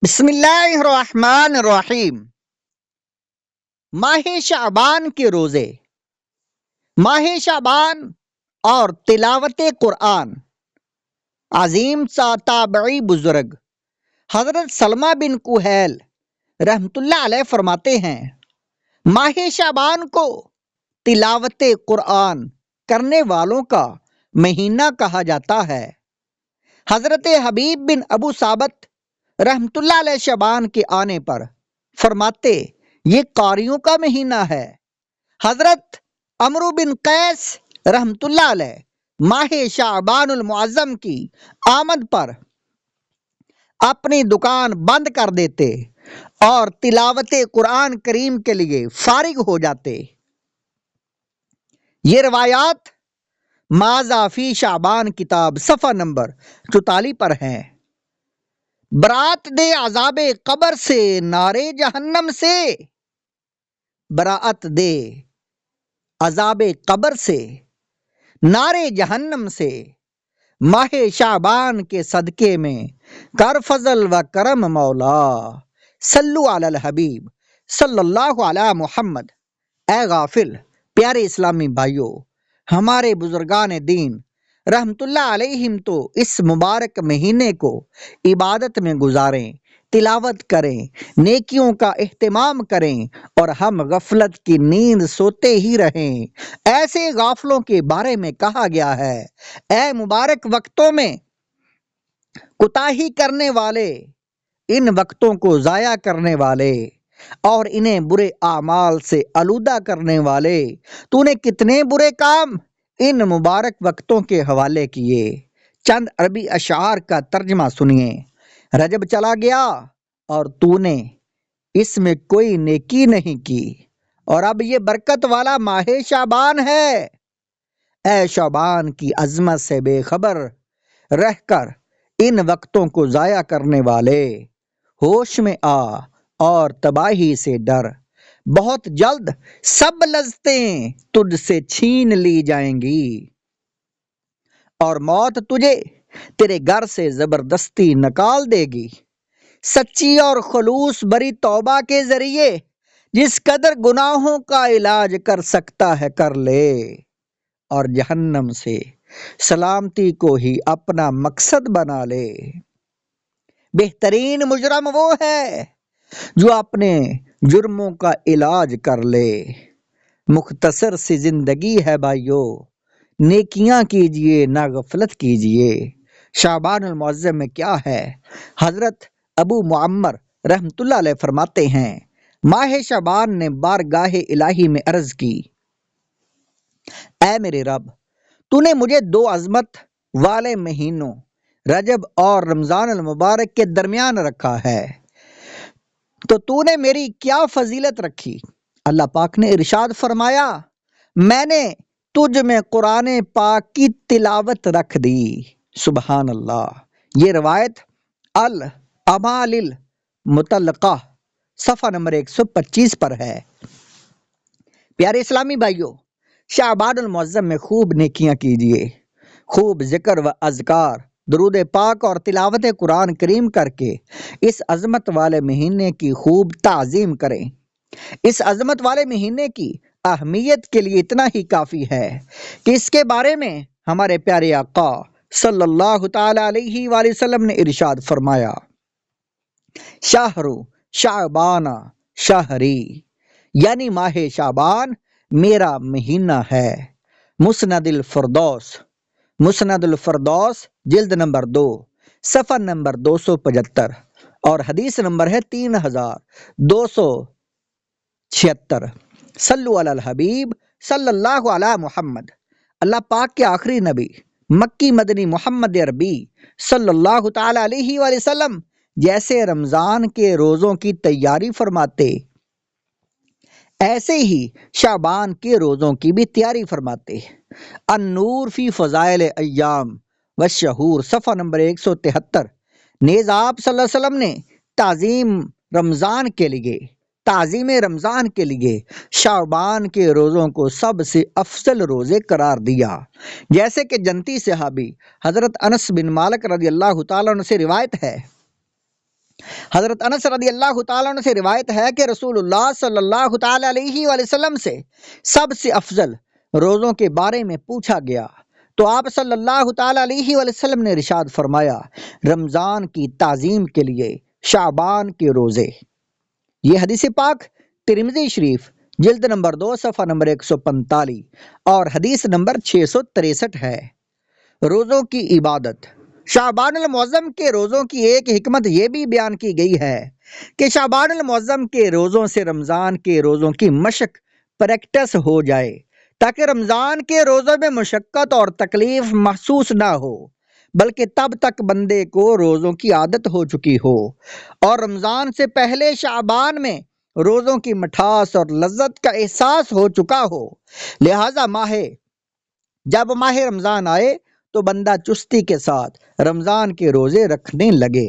بسم اللہ الرحمن الرحیم۔ ماہ شعبان کے روزے۔ ماہ شعبان اور تلاوت قرآن۔ عظیم تابعی بزرگ حضرت سلمہ بن کوہیل رحمت اللہ علیہ فرماتے ہیں، ماہ شعبان کو تلاوت قرآن کرنے والوں کا مہینہ کہا جاتا ہے۔ حضرت حبیب بن ابو ثابت رحمت اللہ علیہ شعبان کے آنے پر فرماتے، یہ قاریوں کا مہینہ ہے۔ حضرت عمرو بن قیس رحمت اللہ علیہ ماہ شعبان المعظم کی آمد پر اپنی دکان بند کر دیتے اور تلاوت قرآن کریم کے لیے فارغ ہو جاتے۔ یہ روایات ماذا فی شعبان کتاب صفحہ نمبر 44 پر ہیں۔ برات دے عذاب قبر سے، نارے جہنم سے، براعت دے عذاب قبر سے، نارے جہنم سے، ماہ شعبان کے صدقے میں کر فضل و کرم مولا، صلو علی الحبیب صلی اللہ علی محمد۔ اے غافل پیارے اسلامی بھائیوں، ہمارے بزرگان دین رحمت اللہ علیہم تو اس مبارک مہینے کو عبادت میں گزاریں، تلاوت کریں، نیکیوں کا اہتمام کریں، اور ہم غفلت کی نیند سوتے ہی رہیں۔ ایسے غافلوں کے بارے میں کہا گیا ہے، اے مبارک وقتوں میں کوتاہی کرنے والے، ان وقتوں کو ضائع کرنے والے اور انہیں برے اعمال سے آلودہ کرنے والے، تو نے کتنے برے کام ان مبارک وقتوں کے حوالے کیے۔ چند عربی اشعار کا ترجمہ سنیے۔ رجب چلا گیا اور تو نے اس میں کوئی نیکی نہیں کی، اور اب یہ برکت والا ماہ شعبان ہے۔ اے شعبان کی عظمت سے بے خبر رہ کر ان وقتوں کو ضائع کرنے والے، ہوش میں آ اور تباہی سے ڈر۔ بہت جلد سب لذتیں تجھ سے چھین لی جائیں گی، اور موت تجھے تیرے گھر سے زبردستی نکال دے گی۔ سچی اور خلوص بری توبہ کے ذریعے جس قدر گناہوں کا علاج کر سکتا ہے کر لے، اور جہنم سے سلامتی کو ہی اپنا مقصد بنا لے۔ بہترین مجرم وہ ہے جو اپنے جرموں کا علاج کر لے۔ مختصر سی زندگی ہے بھائیو، نیکیاں کیجئے نہ غفلت کیجئے۔ شعبان المعظم میں کیا ہے؟ حضرت ابو معمر رحمت اللہ علیہ فرماتے ہیں، ماہ شعبان نے بارگاہ الہی میں عرض کی، اے میرے رب، تو نے مجھے دو عظمت والے مہینوں رجب اور رمضان المبارک کے درمیان رکھا ہے، تو نے میری کیا فضیلت رکھی؟ اللہ پاک نے ارشاد فرمایا، میں نے تجھ میں قرآن پاک کی تلاوت رکھ دی۔ سبحان اللہ۔ یہ روایت الاعمال المتعلقہ صفحہ نمبر 125 پر ہے۔ پیارے اسلامی بھائیوں، شعبان المعظم میں خوب نیکیاں کیجیے، خوب ذکر و اذکار، درود پاک اور تلاوت قرآن کریم کر کے اس عظمت والے مہینے کی خوب تعظیم کریں۔ اس عظمت والے مہینے کی اہمیت کے لیے اتنا ہی کافی ہے کہ اس کے بارے میں ہمارے پیارے آقا صلی اللہ تعالی علیہ وآلہ وسلم نے ارشاد فرمایا، شہر شعبان شہری، یعنی ماہ شعبان میرا مہینہ ہے۔ مسند الفردوس جلد نمبر 2 صفحہ نمبر 275، اور حدیث نمبر ہے 3276۔ صلو علی الحبیب صلی اللہ علی محمد۔ اللہ پاک کے آخری نبی مکی مدنی محمد عربی صلی اللہ تعالی علیہ وآلہ وسلم جیسے رمضان کے روزوں کی تیاری فرماتے، ایسے ہی شعبان کے روزوں کی بھی تیاری فرماتے۔ النور فی فضائل ایام والشہور صفحہ نمبر 173۔ نیز آپ صلی اللہ علیہ وسلم نے تعظیم رمضان کے لیے شعبان کے روزوں کو سب سے افضل روزے قرار دیا، جیسے کہ جنتی صحابی حضرت انس بن مالک رضی اللہ تعالیٰ عنہ سے روایت ہے، حضرت انس رضی اللہ تعالیٰ عنہ سے روایت ہے کہ رسول اللہ صلی اللہ تعالیٰ علیہ وآلہ وسلم سب سے افضل روزوں کے بارے میں پوچھا گیا تو آپ صلی اللہ تعالیٰ علیہ وآلہ وسلم نے ارشاد فرمایا، رمضان کی تعظیم کے لیے شعبان کے روزے۔ یہ حدیث پاک ترمذی شریف جلد نمبر 2 صفحہ نمبر 145 اور حدیث نمبر 663 ہے۔ روزوں کی عبادت۔ شعبان المعظم کے روزوں کی ایک حکمت یہ بھی بیان کی گئی ہے کہ شعبان المعظم کے روزوں سے رمضان کے روزوں کی مشق پریکٹس ہو جائے، تاکہ رمضان کے روزوں میں مشقت اور تکلیف محسوس نہ ہو، بلکہ تب تک بندے کو روزوں کی عادت ہو چکی ہو اور رمضان سے پہلے شعبان میں روزوں کی مٹھاس اور لذت کا احساس ہو چکا ہو۔ لہٰذا جب ماہ رمضان آئے تو بندہ چستی کے ساتھ رمضان کے روزے رکھنے لگے۔